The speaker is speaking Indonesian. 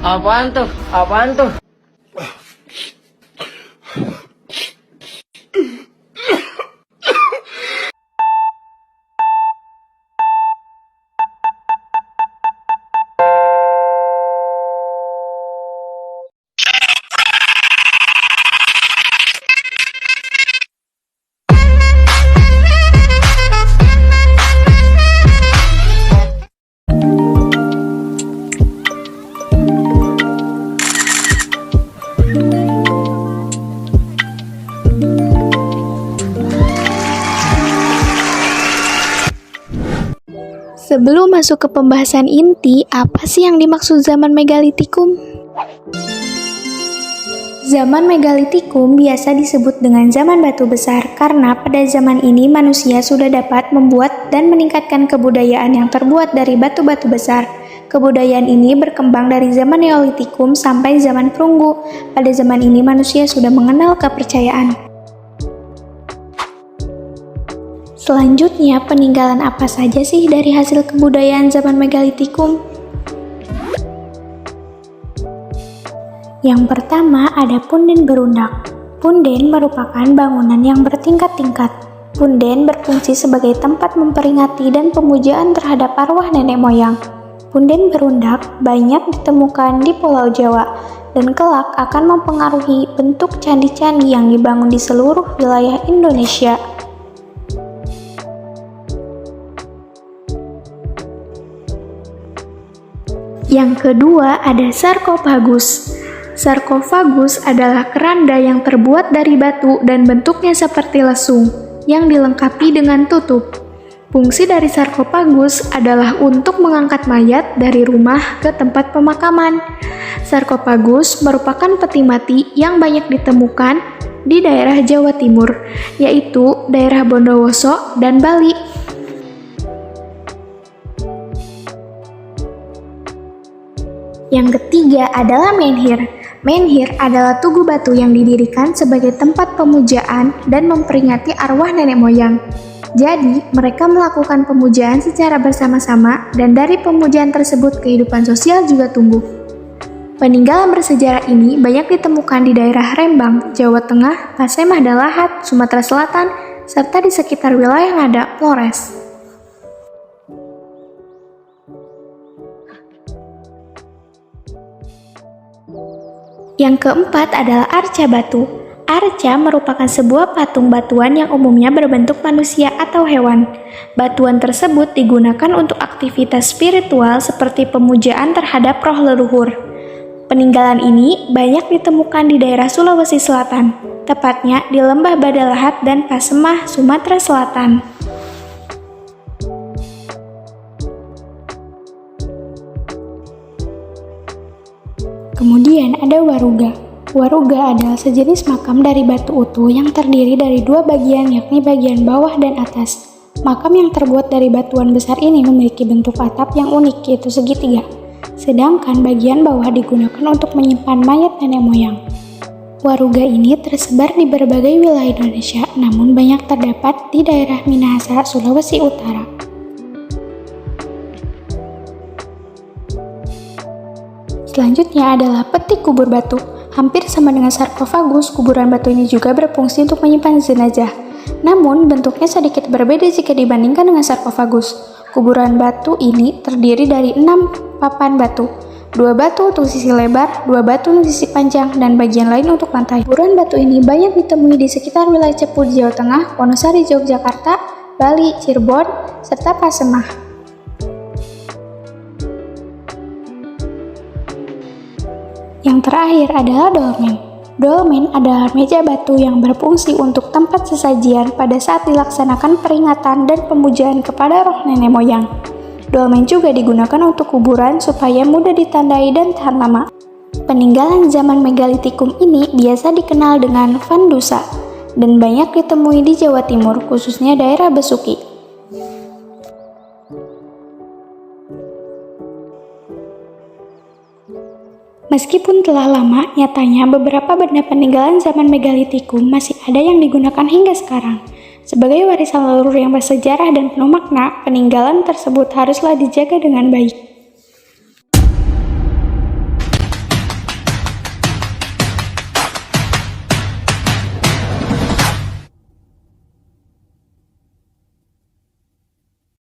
Apaan tuh? Apaan tuh? Sebelum masuk ke pembahasan inti, apa sih yang dimaksud zaman megalitikum? Zaman megalitikum biasa disebut dengan zaman batu besar karena pada zaman ini manusia sudah dapat membuat dan meningkatkan kebudayaan yang terbuat dari batu-batu besar. Kebudayaan ini berkembang dari zaman Neolitikum sampai zaman perunggu. Pada zaman ini manusia sudah mengenal kepercayaan. Selanjutnya, peninggalan apa saja sih dari hasil kebudayaan zaman megalitikum? Yang pertama ada punden berundak. Punden merupakan bangunan yang bertingkat-tingkat. Punden berfungsi sebagai tempat memperingati dan pemujaan terhadap arwah nenek moyang. Punden berundak banyak ditemukan di Pulau Jawa dan kelak akan mempengaruhi bentuk candi-candi yang dibangun di seluruh wilayah Indonesia. Yang kedua ada sarkofagus. Sarkofagus adalah keranda yang terbuat dari batu dan bentuknya seperti lesung, yang dilengkapi dengan tutup. Fungsi dari sarkofagus adalah untuk mengangkat mayat dari rumah ke tempat pemakaman. Sarkofagus merupakan peti mati yang banyak ditemukan di daerah Jawa Timur, yaitu daerah Bondowoso dan Bali. Yang ketiga adalah menhir. Menhir adalah tugu batu yang didirikan sebagai tempat pemujaan dan memperingati arwah nenek moyang. Jadi, mereka melakukan pemujaan secara bersama-sama dan dari pemujaan tersebut kehidupan sosial juga tumbuh. Peninggalan bersejarah ini banyak ditemukan di daerah Rembang, Jawa Tengah, Pasemah dan Lahat, Sumatera Selatan, serta di sekitar wilayah Ngada, Flores. Yang keempat adalah arca batu. Arca merupakan sebuah patung batuan yang umumnya berbentuk manusia atau hewan. Batuan tersebut digunakan untuk aktivitas spiritual seperti pemujaan terhadap roh leluhur. Peninggalan ini banyak ditemukan di daerah Sulawesi Selatan, tepatnya di Lembah Badalahat dan Pasemah, Sumatera Selatan. Kemudian ada waruga. Waruga adalah sejenis makam dari batu utuh yang terdiri dari dua bagian, yakni bagian bawah dan atas. Makam yang terbuat dari batuan besar ini memiliki bentuk atap yang unik, yaitu segitiga. Sedangkan bagian bawah digunakan untuk menyimpan mayat nenek moyang. Waruga ini tersebar di berbagai wilayah Indonesia, namun banyak terdapat di daerah Minahasa, Sulawesi Utara. Selanjutnya adalah peti kubur batu. Hampir sama dengan sarkofagus, kuburan batu ini juga berfungsi untuk menyimpan jenazah. Namun, bentuknya sedikit berbeda jika dibandingkan dengan sarkofagus. Kuburan batu ini terdiri dari 6 papan batu. 2 batu untuk sisi lebar, 2 batu untuk sisi panjang, dan bagian lain untuk lantai. Kuburan batu ini banyak ditemui di sekitar wilayah Cepu, Jawa Tengah, Wonosari, Yogyakarta, Bali, Cirebon, serta Pasemah. Yang terakhir adalah dolmen. Dolmen adalah meja batu yang berfungsi untuk tempat sesajian pada saat dilaksanakan peringatan dan pemujaan kepada roh nenek moyang. Dolmen juga digunakan untuk kuburan supaya mudah ditandai dan tahan lama. Peninggalan zaman megalitikum ini biasa dikenal dengan Vandusa dan banyak ditemui di Jawa Timur, khususnya daerah Besuki. Meskipun telah lama, nyatanya beberapa benda peninggalan zaman megalitikum masih ada yang digunakan hingga sekarang. Sebagai warisan leluhur yang bersejarah dan penuh makna, peninggalan tersebut haruslah dijaga dengan baik.